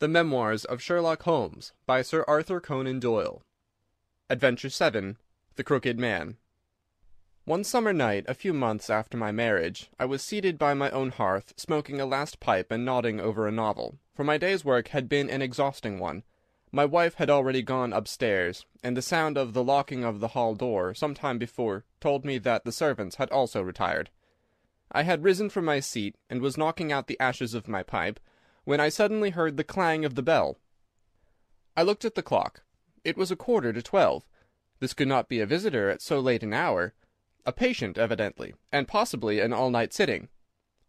The Memoirs of Sherlock Holmes, by Sir Arthur Conan Doyle. Adventure 7. The Crooked Man. One summer night, a few months after my marriage, I was seated by my own hearth, smoking a last pipe and nodding over a novel, for my day's work had been an exhausting one. My wife had already gone upstairs, and the sound of the locking of the hall door some time before told me that the servants had also retired. I had risen from my seat, and was knocking out the ashes of my pipe, when I suddenly heard the clang of the bell. I looked at the clock. It was 11:45. This could not be a visitor at so late an hour. A patient, evidently, and possibly an all-night sitting.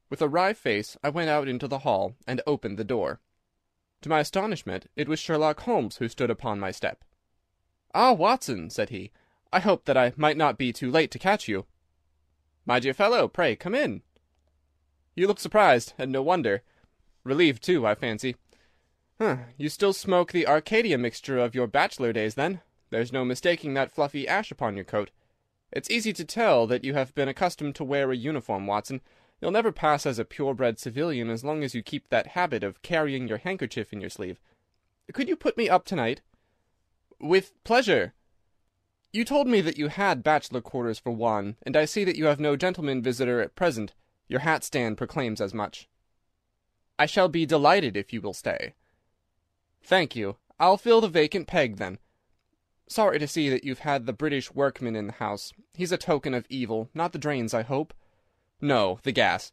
With a wry face, I went out into the hall, and opened the door. To my astonishment, it was Sherlock Holmes who stood upon my step. "Ah, Watson," said he, "I hoped that I might not be too late to catch you." "My dear fellow, pray come in." "You look surprised, and no wonder. Relieved, too, I fancy. You still smoke the Arcadia mixture of your bachelor days, then? There's no mistaking that fluffy ash upon your coat. It's easy to tell that you have been accustomed to wear a uniform, Watson. You'll never pass as a purebred civilian as long as you keep that habit of carrying your handkerchief in your sleeve. Could you put me up tonight?" "With pleasure." "You told me that you had bachelor quarters for one, and I see that you have no gentleman visitor at present. Your hat stand proclaims as much." "I shall be delighted if you will stay." "Thank you. I'll fill the vacant peg, then. Sorry to see that you've had the British workman in the house. He's a token of evil. Not the drains, I hope?" "No, the gas."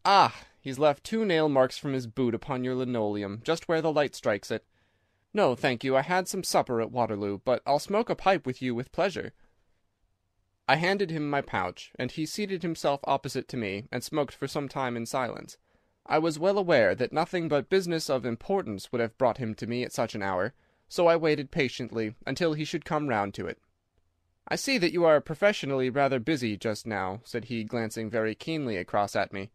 "Ah, he's left 2 nail marks from his boot upon your linoleum, just where the light strikes it. No, thank you, I had some supper at Waterloo, but I'll smoke a pipe with you with pleasure." I handed him my pouch, and he seated himself opposite to me, and smoked for some time in silence. I was well aware that nothing but business of importance would have brought him to me at such an hour, so I waited patiently until he should come round to it. "I see that you are professionally rather busy just now," said he, glancing very keenly across at me.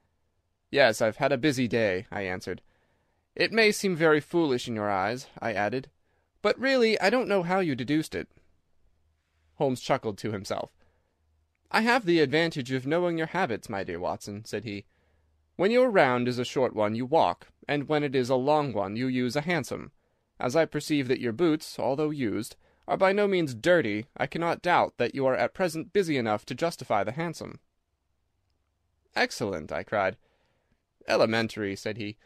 "Yes, I've had a busy day," I answered. "It may seem very foolish in your eyes," I added, "but really I don't know how you deduced it." Holmes chuckled to himself. "I have the advantage of knowing your habits, my dear Watson," said he. "When your round is a short one you walk, and when it is a long one you use a hansom. As I perceive that your boots, although used, are by no means dirty, I cannot doubt that you are at present busy enough to justify the hansom." "Excellent!" I cried. "Elementary," said he.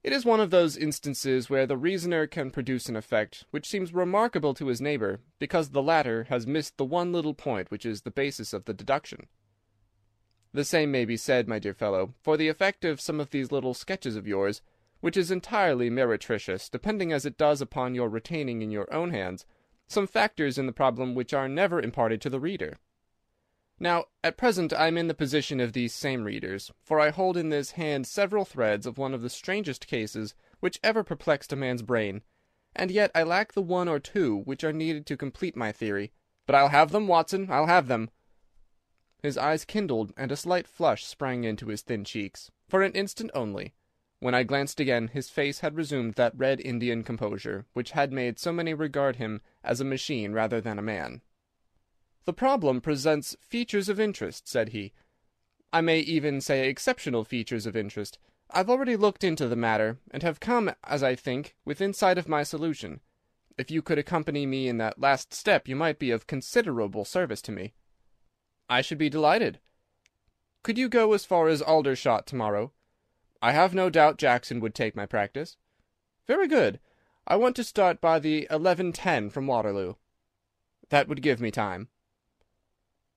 "It is one of those instances where the reasoner can produce an effect which seems remarkable to his neighbour, because the latter has missed the one little point which is the basis of the deduction. The same may be said, my dear fellow, for the effect of some of these little sketches of yours, which is entirely meretricious, depending as it does upon your retaining in your own hands some factors in the problem which are never imparted to the reader. Now, at present I am in the position of these same readers, for I hold in this hand several threads of one of the strangest cases which ever perplexed a man's brain, and yet I lack the one or two which are needed to complete my theory. But I'll have them, Watson, I'll have them." His eyes kindled, and a slight flush sprang into his thin cheeks, for an instant only. When I glanced again, his face had resumed that red Indian composure which had made so many regard him as a machine rather than a man. "The problem presents features of interest," said he. "I may even say exceptional features of interest. I've already looked into the matter, and have come, as I think, within sight of my solution. If you could accompany me in that last step you might be of considerable service to me." "I should be delighted." "Could you go as far as Aldershot tomorrow?" "I have no doubt Jackson would take my practice." "Very good. I want to start by the 11:10 from Waterloo." "That would give me time."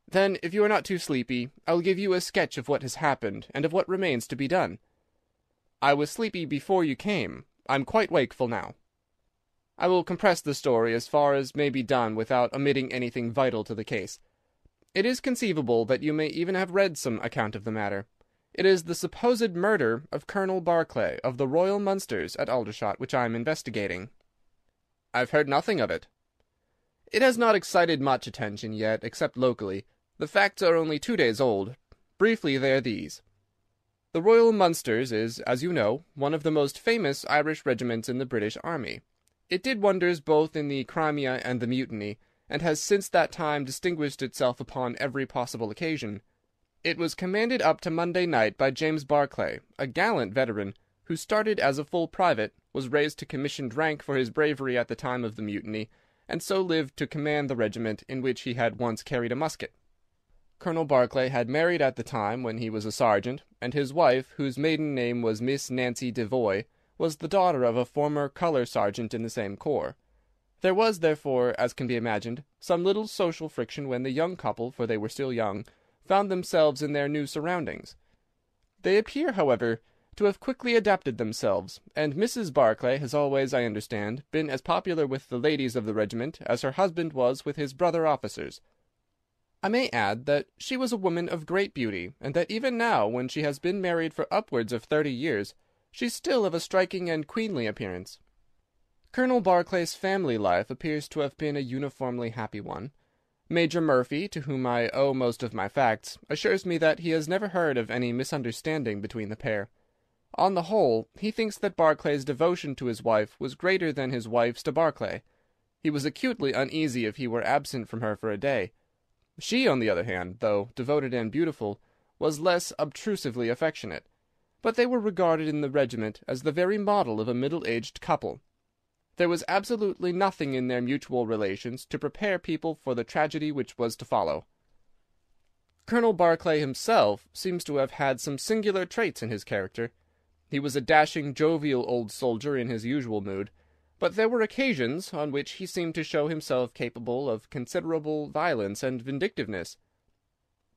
"Then, if you are not too sleepy, I'll give you a sketch of what has happened, and of what remains to be done." "I was sleepy before you came. I'm quite wakeful now." "I will compress the story as far as may be done without omitting anything vital to the case. It is conceivable that you may even have read some account of the matter. It is the supposed murder of Colonel Barclay of the Royal Munsters at Aldershot which I am investigating." "I've heard nothing of it." "It has not excited much attention yet, except locally. The facts are only 2 days old. Briefly, they are these. The Royal Munsters is, as you know, one of the most famous Irish regiments in the British Army. It did wonders both in the Crimea and the Mutiny, and has since that time distinguished itself upon every possible occasion. It was commanded up to Monday night by James Barclay, a gallant veteran, who started as a full private, was raised to commissioned rank for his bravery at the time of the mutiny, and so lived to command the regiment in which he had once carried a musket. Colonel Barclay had married at the time when he was a sergeant, and his wife, whose maiden name was Miss Nancy Devoy, was the daughter of a former colour sergeant in the same corps. There was, therefore, as can be imagined, some little social friction when the young couple, for they were still young, found themselves in their new surroundings. They appear, however, to have quickly adapted themselves, and Mrs. Barclay has always, I understand, been as popular with the ladies of the regiment as her husband was with his brother officers. I may add that she was a woman of great beauty, and that even now, when she has been married for upwards of 30 years, she's still of a striking and queenly appearance. Colonel Barclay's family life appears to have been a uniformly happy one. Major Murphy, to whom I owe most of my facts, assures me that he has never heard of any misunderstanding between the pair. On the whole, he thinks that Barclay's devotion to his wife was greater than his wife's to Barclay. He was acutely uneasy if he were absent from her for a day. She, on the other hand, though devoted and beautiful, was less obtrusively affectionate. But they were regarded in the regiment as the very model of a middle-aged couple. There was absolutely nothing in their mutual relations to prepare people for the tragedy which was to follow. Colonel Barclay himself seems to have had some singular traits in his character. He was a dashing, jovial old soldier in his usual mood, but there were occasions on which he seemed to show himself capable of considerable violence and vindictiveness.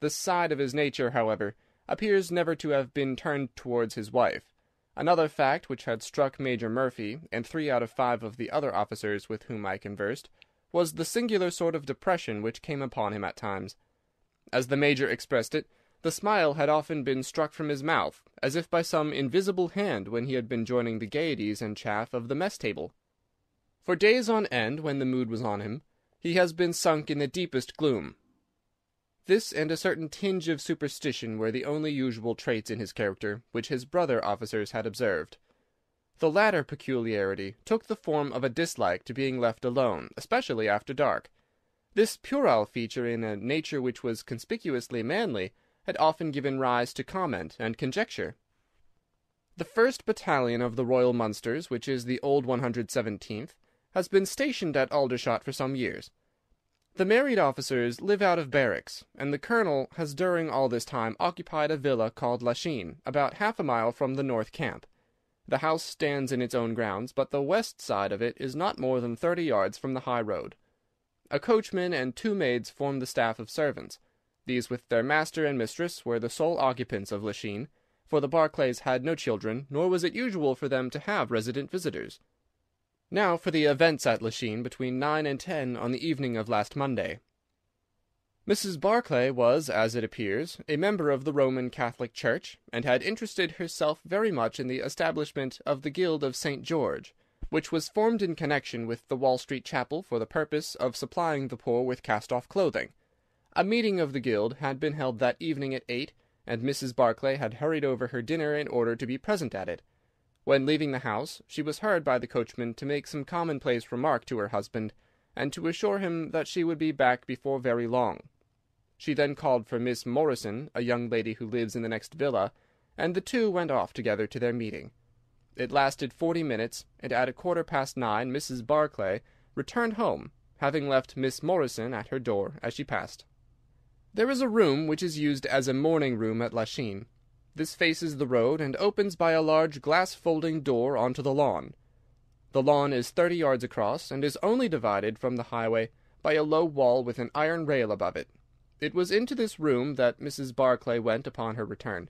This side of his nature, however, appears never to have been turned towards his wife. Another fact which had struck Major Murphy, and 3 out of 5 of the other officers with whom I conversed, was the singular sort of depression which came upon him at times. As the Major expressed it, the smile had often been struck from his mouth, as if by some invisible hand when he had been joining the gaieties and chaff of the mess-table. For days on end, when the mood was on him, he has been sunk in the deepest gloom. This and a certain tinge of superstition were the only usual traits in his character which his brother officers had observed. The latter peculiarity took the form of a dislike to being left alone, especially after dark. This puerile feature in a nature which was conspicuously manly had often given rise to comment and conjecture. The 1st Battalion of the Royal Munsters, which is the old 117th, has been stationed at Aldershot for some years. The married officers live out of barracks, and the colonel has during all this time occupied a villa called Lachine, about half a mile from the north camp. The house stands in its own grounds, but the west side of it is not more than 30 yards from the high road. A coachman and 2 maids form the staff of servants. These, with their master and mistress, were the sole occupants of Lachine, for the Barclays had no children, nor was it usual for them to have resident visitors. Now for the events at Lachine between 9 and 10 on the evening of last Monday. Mrs. Barclay was, as it appears, a member of the Roman Catholic Church, and had interested herself very much in the establishment of the Guild of St. George, which was formed in connection with the Wall Street Chapel for the purpose of supplying the poor with cast-off clothing. A meeting of the Guild had been held that evening at 8, and Mrs. Barclay had hurried over her dinner in order to be present at it. When leaving the house, she was heard by the coachman to make some commonplace remark to her husband, and to assure him that she would be back before very long. She then called for Miss Morrison, a young lady who lives in the next villa, and the two went off together to their meeting. It lasted 40 minutes, and at 9:15 Mrs. Barclay returned home, having left Miss Morrison at her door as she passed. There is a room which is used as a morning room at Lachine. This faces the road and opens by a large glass folding door onto the lawn. The lawn is 30 yards across, and is only divided from the highway by a low wall with an iron rail above it. It was into this room that Mrs. Barclay went upon her return.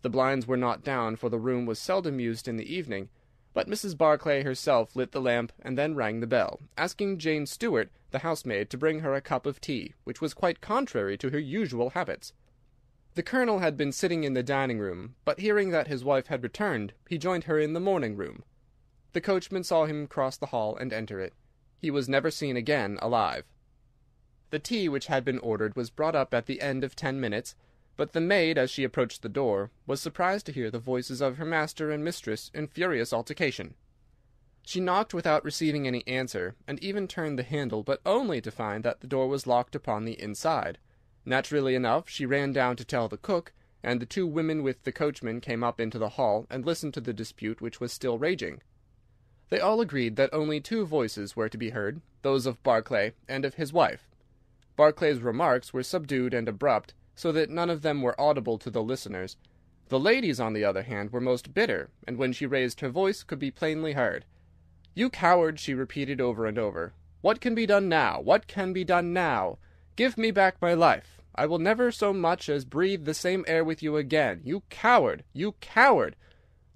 The blinds were not down, for the room was seldom used in the evening, but Mrs. Barclay herself lit the lamp and then rang the bell, asking Jane Stewart, the housemaid, to bring her a cup of tea, which was quite contrary to her usual habits. The colonel had been sitting in the dining-room, but hearing that his wife had returned, he joined her in the morning-room. The coachman saw him cross the hall and enter it. He was never seen again alive. The tea which had been ordered was brought up at the end of 10 minutes, but the maid, as she approached the door, was surprised to hear the voices of her master and mistress in furious altercation. She knocked without receiving any answer, and even turned the handle, but only to find that the door was locked upon the inside. Naturally enough, she ran down to tell the cook, and the 2 women with the coachman came up into the hall and listened to the dispute which was still raging. They all agreed that only two voices were to be heard, those of Barclay and of his wife. Barclay's remarks were subdued and abrupt, so that none of them were audible to the listeners. The lady's, on the other hand, were most bitter, and when she raised her voice could be plainly heard. "You coward!" she repeated over and over. "What can be done now? What can be done now? Give me back my life. I will never so much as breathe the same air with you again. You coward! You coward!"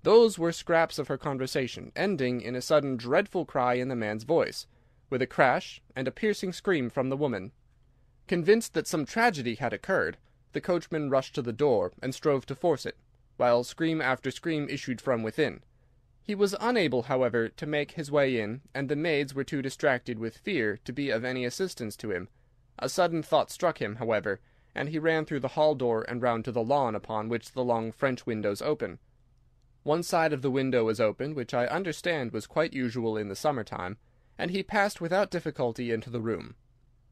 Those were scraps of her conversation, ending in a sudden dreadful cry in the man's voice, with a crash and a piercing scream from the woman. Convinced that some tragedy had occurred, the coachman rushed to the door and strove to force it, while scream after scream issued from within. He was unable, however, to make his way in, and the maids were too distracted with fear to be of any assistance to him. A sudden thought struck him, however, and he ran through the hall door and round to the lawn upon which the long French windows open. One side of the window was open, which I understand was quite usual in the summer-time, and he passed without difficulty into the room.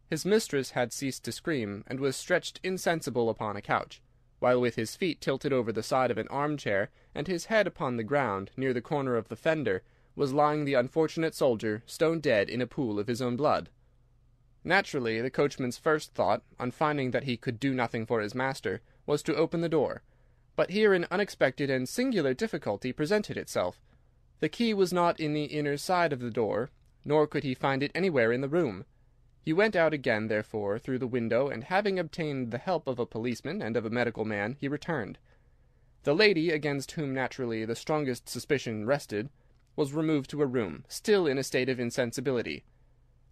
His mistress had ceased to scream, and was stretched insensible upon a couch, while with his feet tilted over the side of an arm-chair, and his head upon the ground, near the corner of the fender, was lying the unfortunate soldier, stone dead in a pool of his own blood. Naturally, the coachman's first thought, on finding that he could do nothing for his master, was to open the door. But here an unexpected and singular difficulty presented itself. The key was not in the inner side of the door, nor could he find it anywhere in the room. He went out again, therefore, through the window, and having obtained the help of a policeman and of a medical man, he returned. The lady, against whom naturally the strongest suspicion rested, was removed to a room, still in a state of insensibility.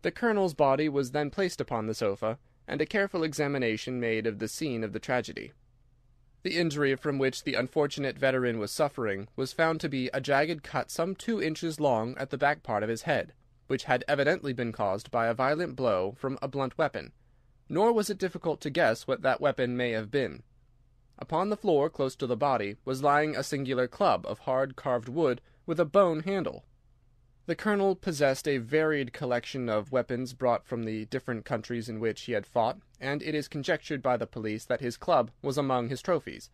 The colonel's body was then placed upon the sofa, and a careful examination made of the scene of the tragedy. The injury from which the unfortunate veteran was suffering was found to be a jagged cut some 2 inches long at the back part of his head, which had evidently been caused by a violent blow from a blunt weapon, nor was it difficult to guess what that weapon may have been. Upon the floor, close to the body, was lying a singular club of hard carved wood with a bone handle. The colonel possessed a varied collection of weapons brought from the different countries in which he had fought, and it is conjectured by the police that his club was among his trophies.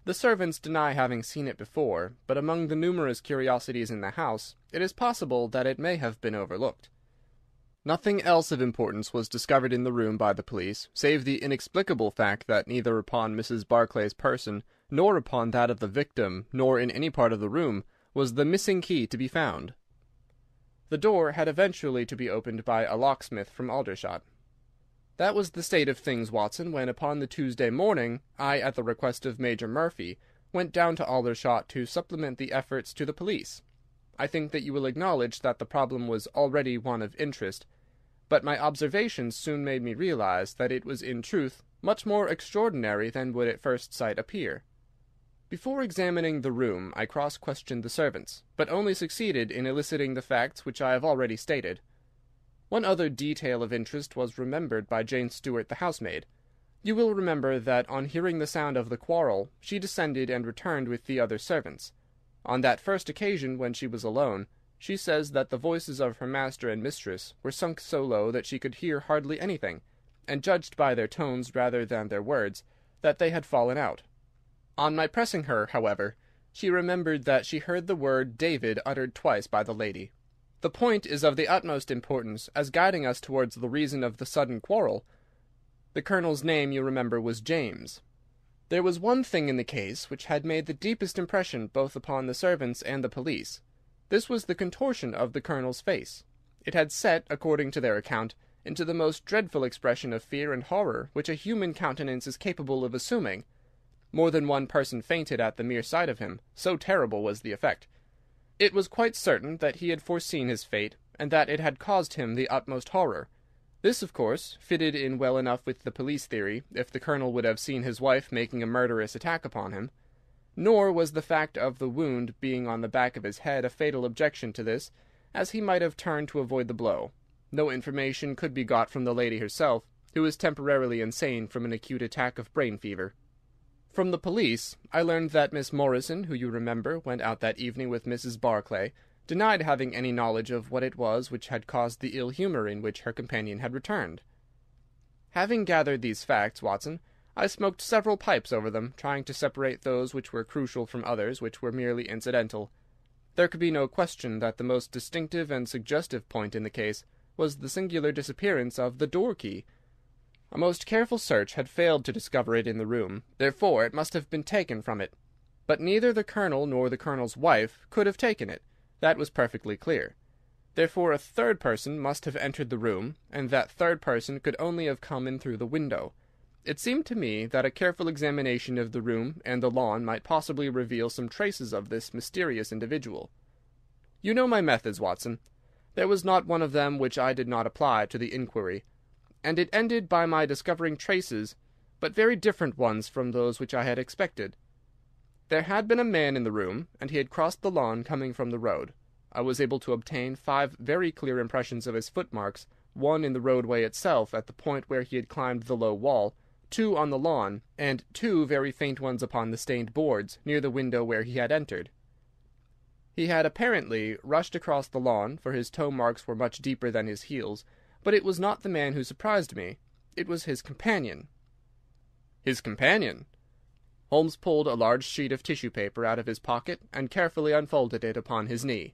The servants deny having seen it before, but among the numerous curiosities in the house, it is possible that it may have been overlooked. Nothing else of importance was discovered in the room by the police, save the inexplicable fact that neither upon Mrs. Barclay's person, nor upon that of the victim, nor in any part of the room, was the missing key to be found. The door had eventually to be opened by a locksmith from Aldershot. That was the state of things, Watson, when upon the Tuesday morning I, at the request of Major Murphy, went down to Aldershot to supplement the efforts to the police. I think that you will acknowledge that the problem was already one of interest, but my observations soon made me realize that it was in truth much more extraordinary than would at first sight appear. Before examining the room, I cross-questioned the servants, but only succeeded in eliciting the facts which I have already stated. One other detail of interest was remembered by Jane Stewart, the housemaid. You will remember that on hearing the sound of the quarrel, she descended and returned with the other servants. On that first occasion, when she was alone, she says that the voices of her master and mistress were sunk so low that she could hear hardly anything, and judged by their tones rather than their words, that they had fallen out. On my pressing her, however, she remembered that she heard the word David uttered twice by the lady. The point is of the utmost importance as guiding us towards the reason of the sudden quarrel. The colonel's name, you remember, was James. There was one thing in the case which had made the deepest impression both upon the servants and the police. This was the contortion of the colonel's face. It had set, according to their account, into the most dreadful expression of fear and horror which a human countenance is capable of assuming. More than one person fainted at the mere sight of him, so terrible was the effect. It was quite certain that he had foreseen his fate, and that it had caused him the utmost horror. This, of course, fitted in well enough with the police theory, if the colonel would have seen his wife making a murderous attack upon him. Nor was the fact of the wound being on the back of his head a fatal objection to this, as he might have turned to avoid the blow. No information could be got from the lady herself, who was temporarily insane from an acute attack of brain fever. From the police, I learned that Miss Morrison, who you remember went out that evening with Mrs. Barclay, denied having any knowledge of what it was which had caused the ill humour in which her companion had returned. Having gathered these facts, Watson, I smoked several pipes over them, trying to separate those which were crucial from others which were merely incidental. There could be no question that the most distinctive and suggestive point in the case was the singular disappearance of the door-key. A most careful search had failed to discover it in the room, therefore it must have been taken from it. But neither the Colonel nor the Colonel's wife could have taken it. That was perfectly clear. Therefore a third person must have entered the room, and that third person could only have come in through the window. It seemed to me that a careful examination of the room and the lawn might possibly reveal some traces of this mysterious individual. You know my methods, Watson. There was not one of them which I did not apply to the inquiry, and it ended by my discovering traces, but very different ones from those which I had expected. There had been a man in the room, and he had crossed the lawn coming from the road. I was able to obtain 5 very clear impressions of his footmarks, 1 in the roadway itself at the point where he had climbed the low wall, 2 on the lawn, and 2 very faint ones upon the stained boards near the window where he had entered. He had apparently rushed across the lawn, for his toe marks were much deeper than his heels, but it was not the man who surprised me. It was his companion. His companion! Holmes pulled a large sheet of tissue paper out of his pocket and carefully unfolded it upon his knee.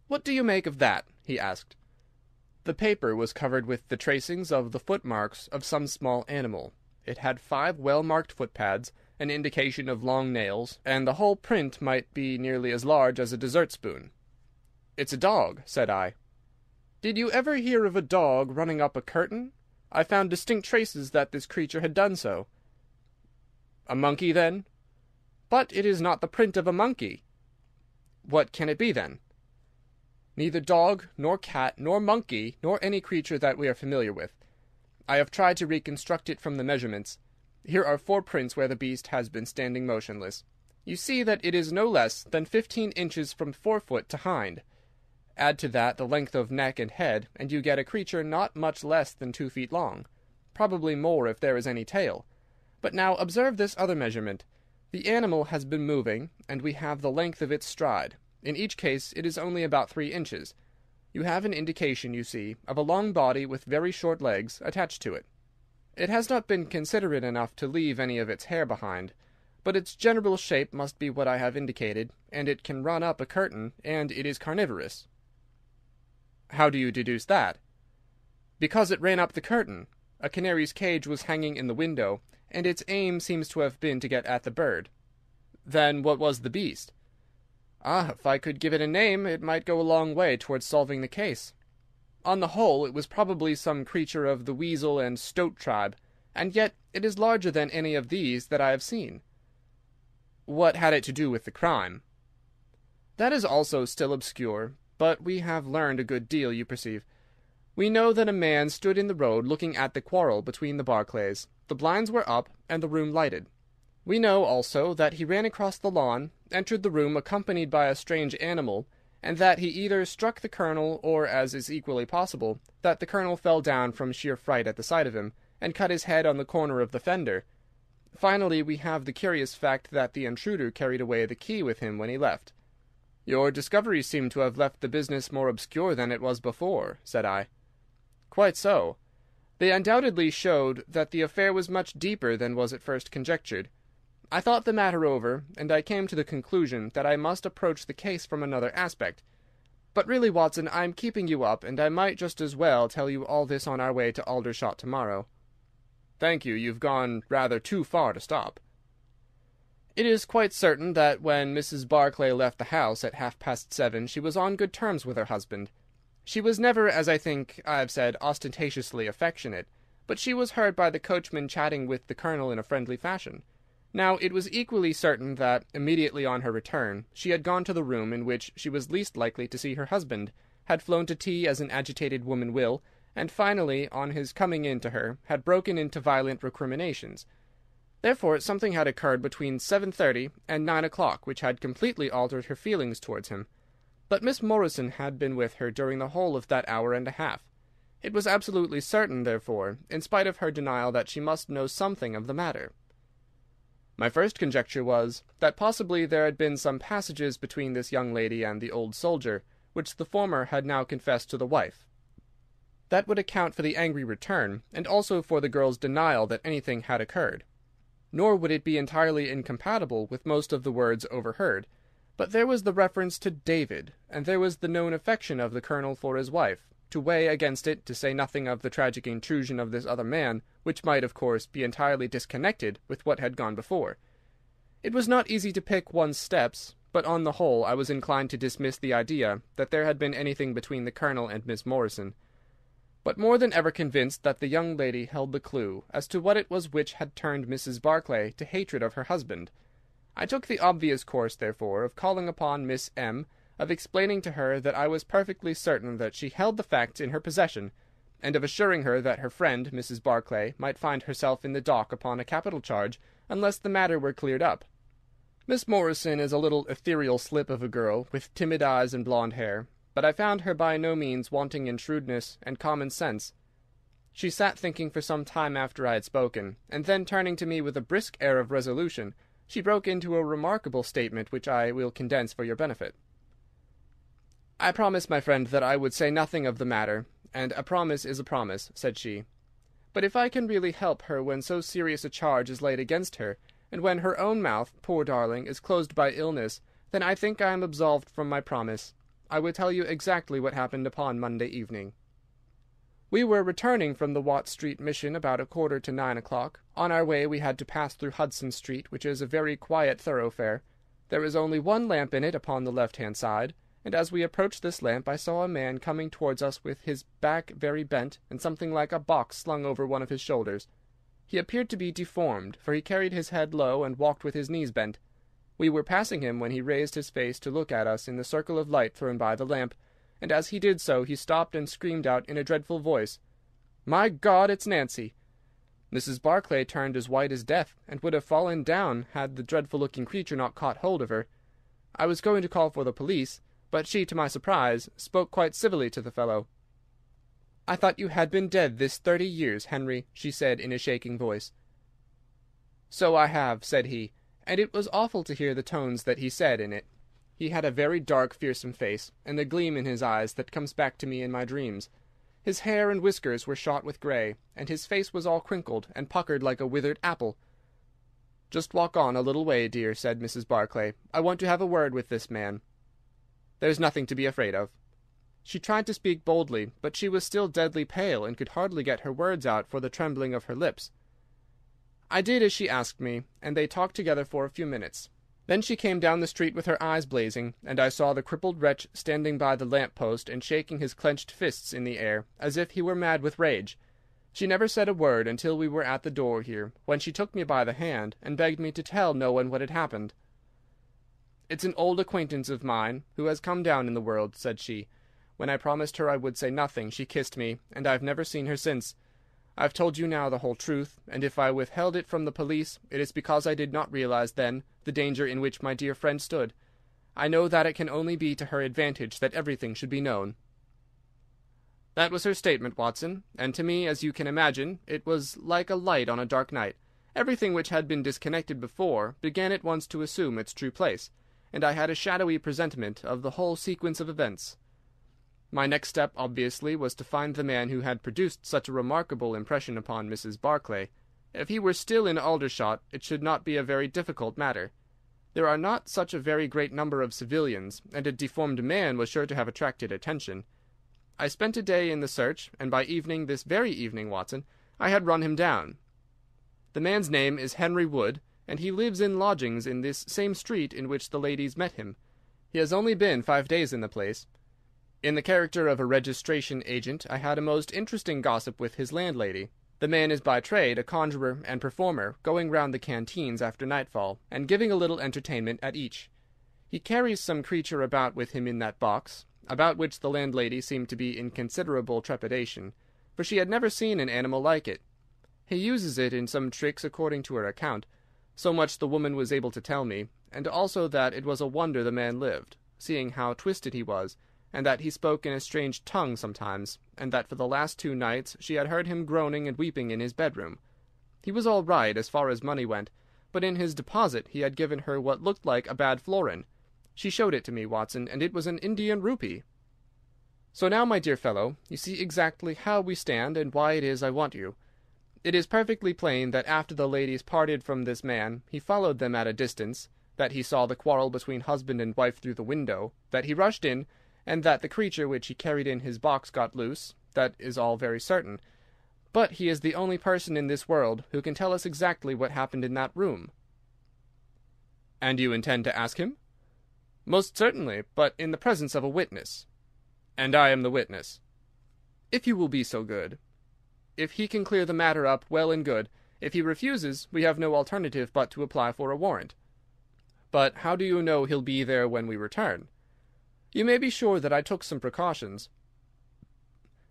"What do you make of that?" he asked. The paper was covered with the tracings of the footmarks of some small animal. It had 5 well-marked footpads, an indication of long nails, and the whole print might be nearly as large as a dessert spoon. "It's a dog," said I. "Did you ever hear of a dog running up a curtain? I found distinct traces that this creature had done so." "A monkey, then?" "But it is not the print of a monkey." "What can it be, then?" "Neither dog, nor cat, nor monkey, nor any creature that we are familiar with. I have tried to reconstruct it from the measurements. Here are 4 prints where the beast has been standing motionless. You see that it is no less than 15 inches from forefoot to hind. Add to that the length of neck and head, and you get a creature not much less than 2 feet long, probably more if there is any tail. But now observe this other measurement. The animal has been moving, and we have the length of its stride. In each case it is only about 3 inches. You have an indication, you see, of a long body with very short legs attached to it. It has not been considerate enough to leave any of its hair behind, but its general shape must be what I have indicated, and it can run up a curtain, and it is carnivorous." "How do you deduce that?" "Because it ran up the curtain. A canary's cage was hanging in the window, and its aim seems to have been to get at the bird." "Then what was the beast?" "Ah, if I could give it a name, it might go a long way towards solving the case. On the whole, it was probably some creature of the weasel and stoat tribe, and yet it is larger than any of these that I have seen." "What had it to do with the crime?" "That is also still obscure, but we have learned a good deal, you perceive. We know that a man stood in the road looking at the quarrel between the Barclays. The blinds were up, and the room lighted. We know also that he ran across the lawn, entered the room accompanied by a strange animal, and that he either struck the Colonel, or, as is equally possible, that the Colonel fell down from sheer fright at the sight of him, and cut his head on the corner of the fender. Finally, we have the curious fact that the intruder carried away the key with him when he left." "Your discoveries seem to have left the business more obscure than it was before," said I. "Quite so. They undoubtedly showed that the affair was much deeper than was at first conjectured. I thought the matter over, and I came to the conclusion that I must approach the case from another aspect. But really, Watson, I am keeping you up, and I might just as well tell you all this on our way to Aldershot tomorrow." "Thank you. You've gone rather too far to stop." "It is quite certain that when Mrs. Barclay left the house at 7:30 she was on good terms with her husband. She was never, as I think I have said, ostentatiously affectionate, but she was heard by the coachman chatting with the Colonel in a friendly fashion. Now, it was equally certain that, immediately on her return, she had gone to the room in which she was least likely to see her husband, had flown to tea as an agitated woman will, and finally, on his coming in to her, had broken into violent recriminations. Therefore, something had occurred between 7:30 and 9 o'clock which had completely altered her feelings towards him. But Miss Morrison had been with her during the whole of that hour and a half. It was absolutely certain, therefore, in spite of her denial, that she must know something of the matter. My first conjecture was that possibly there had been some passages between this young lady and the old soldier, which the former had now confessed to the wife. That would account for the angry return, and also for the girl's denial that anything had occurred. Nor would it be entirely incompatible with most of the words overheard. But there was the reference to David, and there was the known affection of the Colonel for his wife, to weigh against it, to say nothing of the tragic intrusion of this other man, which might, of course, be entirely disconnected with what had gone before. It was not easy to pick one's steps, but on the whole I was inclined to dismiss the idea that there had been anything between the Colonel and Miss Morrison, but more than ever convinced that the young lady held the clue as to what it was which had turned Mrs. Barclay to hatred of her husband. I took the obvious course, therefore, of calling upon Miss M., of explaining to her that I was perfectly certain that she held the facts in her possession, and of assuring her that her friend, Mrs. Barclay, might find herself in the dock upon a capital charge unless the matter were cleared up. Miss Morrison is a little ethereal slip of a girl, with timid eyes and blonde hair, but I found her by no means wanting in shrewdness and common sense. She sat thinking for some time after I had spoken, and then turning to me with a brisk air of resolution, she broke into a remarkable statement which I will condense for your benefit. "I promised my friend that I would say nothing of the matter, and a promise is a promise," said she. "But if I can really help her when so serious a charge is laid against her, and when her own mouth, poor darling, is closed by illness, then I think I am absolved from my promise. I will tell you exactly what happened upon Monday evening. We were returning from the Watt Street Mission about 8:45. On our way we had to pass through Hudson Street, which is a very quiet thoroughfare. There is only one lamp in it upon the left-hand side, and as we approached this lamp I saw a man coming towards us with his back very bent, and something like a box slung over one of his shoulders. He appeared to be deformed, for he carried his head low and walked with his knees bent. We were passing him when he raised his face to look at us in the circle of light thrown by the lamp, and as he did so he stopped and screamed out in a dreadful voice, 'My God, it's Nancy!' Mrs. Barclay turned as white as death, and would have fallen down had the dreadful-looking creature not caught hold of her. I was going to call for the police, but she, to my surprise, spoke quite civilly to the fellow. 'I thought you had been dead this 30 years, Henry,' she said in a shaking voice. 'So I have,' said he, and it was awful to hear the tones that he said in it. He had a very dark, fearsome face, and the gleam in his eyes that comes back to me in my dreams. His hair and whiskers were shot with grey, and his face was all crinkled and puckered like a withered apple. 'Just walk on a little way, dear,' said Mrs. Barclay. 'I want to have a word with this man. There's nothing to be afraid of.' She tried to speak boldly, but she was still deadly pale, and could hardly get her words out for the trembling of her lips. I did as she asked me, and they talked together for a few minutes. Then she came down the street with her eyes blazing, and I saw the crippled wretch standing by the lamp-post and shaking his clenched fists in the air, as if he were mad with rage. She never said a word until we were at the door here, when she took me by the hand, and begged me to tell no one what had happened. 'It's an old acquaintance of mine, who has come down in the world,' said she. When I promised her I would say nothing, she kissed me, and I've never seen her since. I've told you now the whole truth, and if I withheld it from the police, it is because I did not realize then the danger in which my dear friend stood. I know that it can only be to her advantage that everything should be known." That was her statement, Watson, and to me, as you can imagine, it was like a light on a dark night. Everything which had been disconnected before began at once to assume its true place, and I had a shadowy presentiment of the whole sequence of events. My next step, obviously, was to find the man who had produced such a remarkable impression upon Mrs. Barclay. If he were still in Aldershot, it should not be a very difficult matter. There are not such a very great number of civilians, and a deformed man was sure to have attracted attention. I spent a day in the search, and by evening, this very evening, Watson, I had run him down. The man's name is Henry Wood, and he lives in lodgings in this same street in which the ladies met him. He has only been 5 days in the place. In the character of a registration agent, I had a most interesting gossip with his landlady. The man is by trade a conjurer and performer, going round the canteens after nightfall, and giving a little entertainment at each. He carries some creature about with him in that box, about which the landlady seemed to be in considerable trepidation, for she had never seen an animal like it. He uses it in some tricks according to her account. So much the woman was able to tell me, and also that it was a wonder the man lived, seeing how twisted he was, and that he spoke in a strange tongue sometimes, and that for the last 2 nights she had heard him groaning and weeping in his bedroom. He was all right as far as money went, but in his deposit he had given her what looked like a bad florin. She showed it to me, Watson, and it was an Indian rupee. So now, my dear fellow, you see exactly how we stand and why it is I want you. It is perfectly plain that after the ladies parted from this man he followed them at a distance, that he saw the quarrel between husband and wife through the window, that he rushed in, and that the creature which he carried in his box got loose. That is all very certain. But he is the only person in this world who can tell us exactly what happened in that room." "And you intend to ask him?" "Most certainly, but in the presence of a witness." "And I am the witness." "If you will be so good. If he can clear the matter up, well and good. If he refuses, we have no alternative but to apply for a warrant." "But how do you know he'll be there when we return?" "You may be sure that I took some precautions.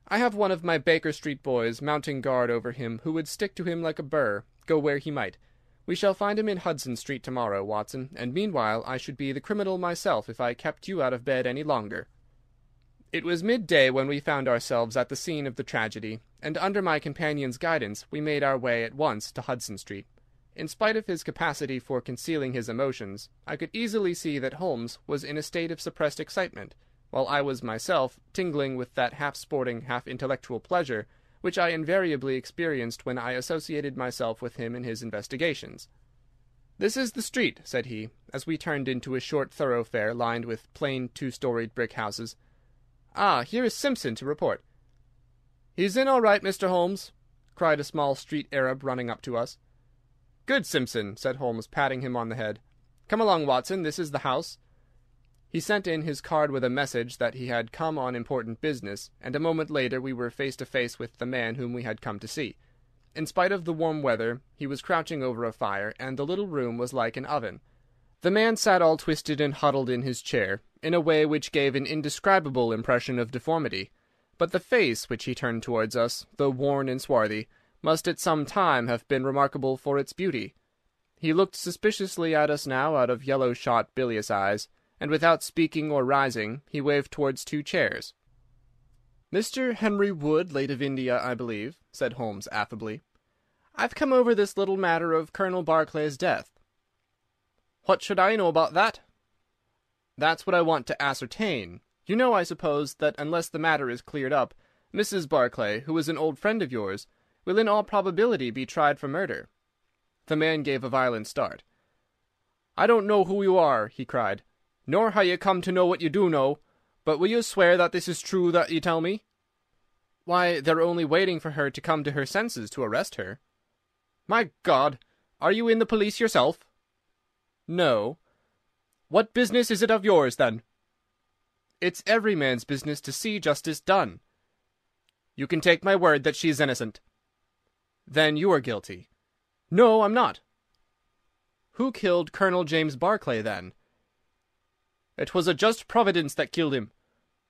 I have one of my Baker Street boys mounting guard over him who would stick to him like a burr, go where he might. We shall find him in Hudson Street tomorrow, Watson, and meanwhile I should be the criminal myself if I kept you out of bed any longer." It was midday when we found ourselves at the scene of the tragedy, and under my companion's guidance we made our way at once to Hudson Street. In spite of his capacity for concealing his emotions, I could easily see that Holmes was in a state of suppressed excitement, while I was myself tingling with that half-sporting, half-intellectual pleasure which I invariably experienced when I associated myself with him in his investigations. "This is the street," said he, as we turned into a short thoroughfare lined with plain two-storied brick houses. "Ah, here is Simpson to report." "He's in all right, Mr. Holmes," cried a small street Arab running up to us. "Good, Simpson," said Holmes, patting him on the head. "Come along, Watson, this is the house." He sent in his card with a message that he had come on important business, and a moment later we were face to face with the man whom we had come to see. In spite of the warm weather, he was crouching over a fire, and the little room was like an oven. The man sat all twisted and huddled in his chair, in a way which gave an indescribable impression of deformity. But the face which he turned towards us, though worn and swarthy, must at some time have been remarkable for its beauty. He looked suspiciously at us now out of yellow-shot bilious eyes, and without speaking or rising, he waved towards two chairs. "Mr. Henry Wood, late of India, I believe," said Holmes affably. "I've come over this little matter of Colonel Barclay's death." "What should I know about that?" "That's what I want to ascertain. You know, I suppose, that unless the matter is cleared up, Mrs. Barclay, who is an old friend of yours, will in all probability be tried for murder." The man gave a violent start. "I don't know who you are," he cried, "nor how you come to know what you do know, but will you swear that this is true that you tell me?" "Why, they're only waiting for her to come to her senses to arrest her." "My God! Are you in the police yourself?" "No." "What business is it of yours, then?" "It's every man's business to see justice done." "You can take my word that she is innocent." "Then you are guilty." "No, I'm not." "Who killed Colonel James Barclay, then?" "It was a just Providence that killed him.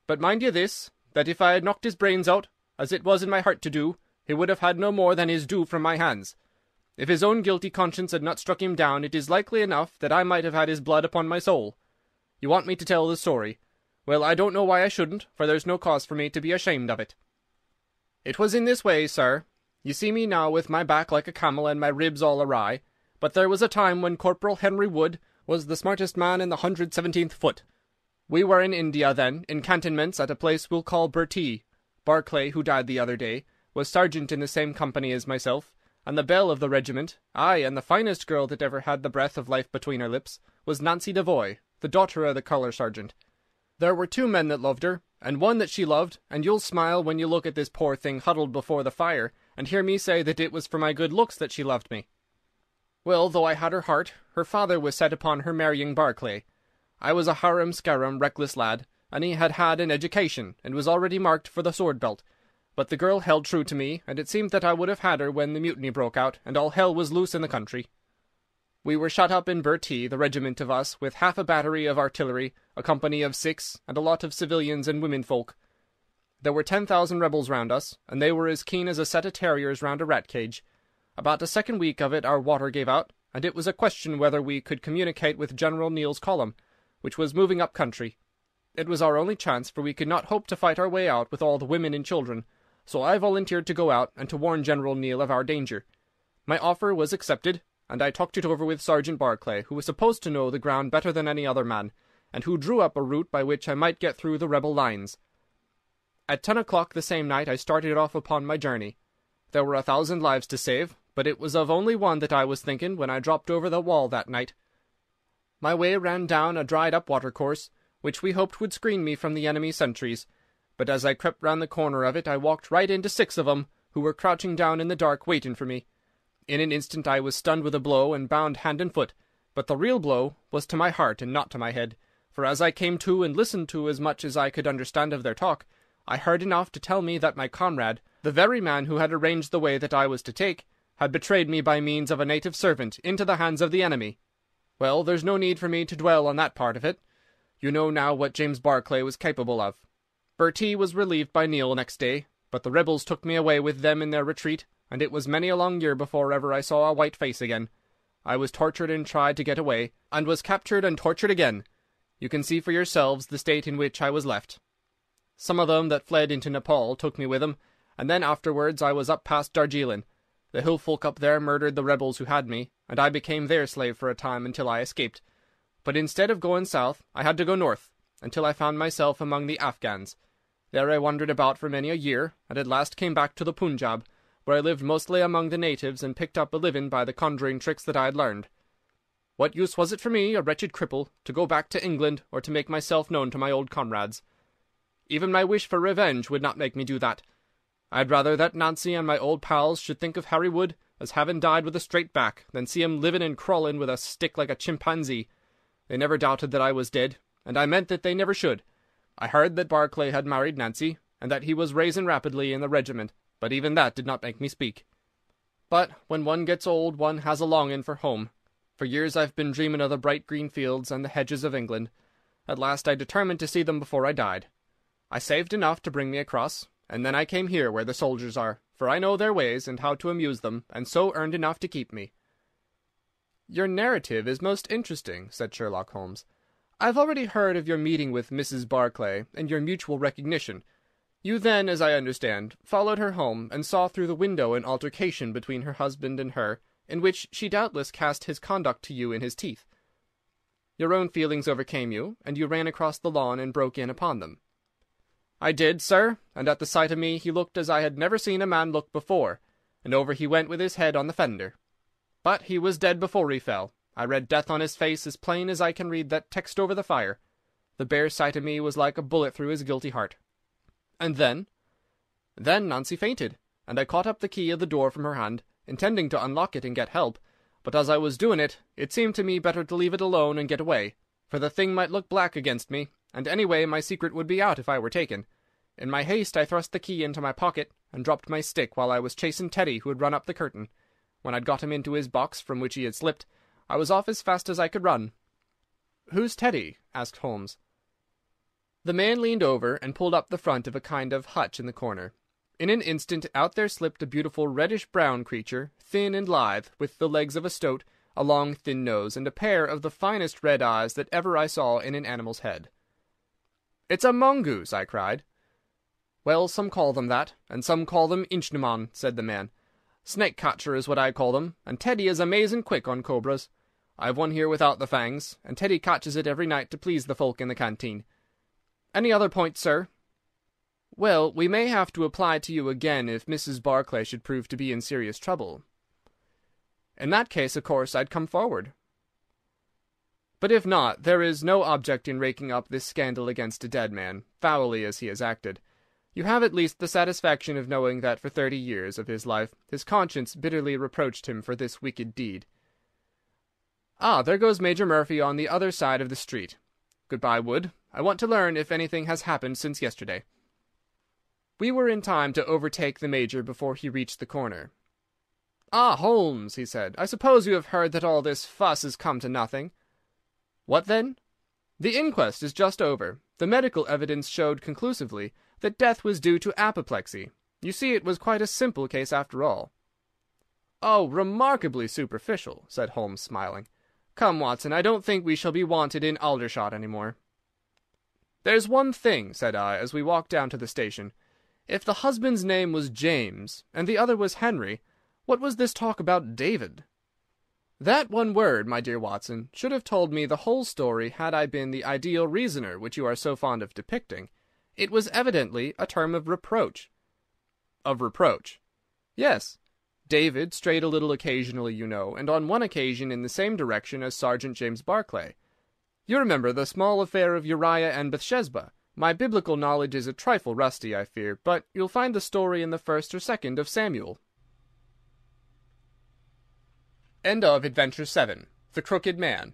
But mind you this, that if I had knocked his brains out, as it was in my heart to do, he would have had no more than his due from my hands. If his own guilty conscience had not struck him down, it is likely enough that I might have had his blood upon my soul. You want me to tell the story. Well, I don't know why I shouldn't, for there's no cause for me to be ashamed of it. It was in this way, sir. You see me now with my back like a camel and my ribs all awry, but there was a time when Corporal Henry Wood was the smartest man in the 117th foot. We were in India then, in cantonments at a place we'll call Bertie. Barclay, who died the other day, was sergeant in the same company as myself, and the belle of the regiment, aye, and the finest girl that ever had the breath of life between her lips, was Nancy Devoy, the daughter of the colour sergeant. There were two men that loved her, and one that she loved, and you'll smile when you look at this poor thing huddled before the fire, and hear me say that it was for my good looks that she loved me. Well, though I had her heart, her father was set upon her marrying Barclay. I was a harum-scarum, reckless lad, and he had had an education, and was already marked for the sword belt. But the girl held true to me, and it seemed that I would have had her when the mutiny broke out, and all hell was loose in the country. We were shut up in Bertie, the regiment of us, with half a battery of artillery, a company of 6, and a lot of civilians and women-folk. There were 10,000 rebels round us, and they were as keen as a set of terriers round a rat-cage. About the second week of it our water gave out, and it was a question whether we could communicate with General Neill's column, which was moving up country. It was our only chance, for we could not hope to fight our way out with all the women and children, so I volunteered to go out and to warn General Neill of our danger. My offer was accepted, and I talked it over with Sergeant Barclay, who was supposed to know the ground better than any other man, and who drew up a route by which I might get through the rebel lines. At 10 o'clock the same night I started off upon my journey. There were 1,000 lives to save, but it was of only one that I was thinking when I dropped over the wall that night. My way ran down a dried-up watercourse, which we hoped would screen me from the enemy's sentries, but as I crept round the corner of it I walked right into 6 of 'em, who were crouching down in the dark waiting for me. In an instant I was stunned with a blow and bound hand and foot, but the real blow was to my heart and not to my head, for as I came to and listened to as much as I could understand of their talk, I heard enough to tell me that my comrade, the very man who had arranged the way that I was to take, had betrayed me by means of a native servant into the hands of the enemy. Well, there's no need for me to dwell on that part of it. You know now what James Barclay was capable of. Bertie was relieved by Neil next day, but the rebels took me away with them in their retreat, and it was many a long year before ever I saw a white face again. I was tortured and tried to get away, and was captured and tortured again. You can see for yourselves the state in which I was left. Some of them that fled into Nepal took me with them, and then afterwards I was up past Darjeeling. The hill folk up there murdered the rebels who had me, and I became their slave for a time until I escaped. But instead of going south, I had to go north, until I found myself among the Afghans. There I wandered about for many a year, and at last came back to the Punjab, where I lived mostly among the natives and picked up a living by the conjuring tricks that I had learned. What use was it for me, a wretched cripple, to go back to England or to make myself known to my old comrades? Even my wish for revenge would not make me do that. I'd rather that Nancy and my old pals should think of Harry Wood as having died with a straight back than see him living and crawling with a stick like a chimpanzee. They never doubted that I was dead, and I meant that they never should. I heard that Barclay had married Nancy, and that he was raising rapidly in the regiment, but even that did not make me speak. But when one gets old one has a longing for home. For years I've been dreaming of the bright green fields and the hedges of England. At last I determined to see them before I died. I saved enough to bring me across, and then I came here where the soldiers are, for I know their ways and how to amuse them, and so earned enough to keep me." "Your narrative is most interesting," said Sherlock Holmes. "I've already heard of your meeting with Mrs. Barclay, and your mutual recognition. You then, as I understand, followed her home, and saw through the window an altercation between her husband and her, in which she doubtless cast his conduct to you in his teeth. Your own feelings overcame you, and you ran across the lawn and broke in upon them." "I did, sir, and at the sight of me he looked as I had never seen a man look before, and over he went with his head on the fender. But he was dead before he fell. I read death on his face as plain as I can read that text over the fire. The bare sight of me was like a bullet through his guilty heart." "And then?" "Then Nancy fainted, and I caught up the key of the door from her hand, intending to unlock it and get help, but as I was doing it, it seemed to me better to leave it alone and get away, for the thing might look black against me, and anyway my secret would be out if I were taken. In my haste I thrust the key into my pocket, and dropped my stick while I was chasing Teddy, who had run up the curtain. When I'd got him into his box, from which he had slipped, I was off as fast as I could run." "Who's Teddy?" asked Holmes. The man leaned over and pulled up the front of a kind of hutch in the corner. In an instant out there slipped a beautiful reddish-brown creature, thin and lithe, with the legs of a stoat, a long thin nose, and a pair of the finest red eyes that ever I saw in an animal's head. "It's a mongoose!" I cried. "Well, some call them that, and some call them Inchnaman," said the man. "Snake-catcher is what I call them, and Teddy is amazing quick on cobras. I've one here without the fangs, and Teddy catches it every night to please the folk in the canteen. Any other points, sir?" "Well, we may have to apply to you again if Mrs. Barclay should prove to be in serious trouble." "In that case, of course, I'd come forward." "But if not, there is no object in raking up this scandal against a dead man, foully as he has acted. You have at least the satisfaction of knowing that for 30 years of his life his conscience bitterly reproached him for this wicked deed. Ah, there goes Major Murphy on the other side of the street. Good-bye, Wood. I want to learn if anything has happened since yesterday." We were in time to overtake the Major before he reached the corner. "Ah, Holmes," he said, "I suppose you have heard that all this fuss has come to nothing." "What then?" "The inquest is just over. The medical evidence showed conclusively that death was due to apoplexy. You see, it was quite a simple case after all." "Oh, remarkably superficial," said Holmes, smiling. "Come, Watson, I don't think we shall be wanted in Aldershot any more." "There's one thing," said I, as we walked down to the station. "If the husband's name was James, and the other was Henry, what was this talk about David?" "That one word, my dear Watson, should have told me the whole story had I been the ideal reasoner which you are so fond of depicting. It was evidently a term of reproach." "Of reproach?" "Yes. David strayed a little occasionally, you know, and on one occasion in the same direction as Sergeant James Barclay. You remember the small affair of Uriah and Bathsheba. My biblical knowledge is a trifle rusty, I fear, but you'll find the story in the first or second of Samuel. End of Adventure 7. The Crooked Man.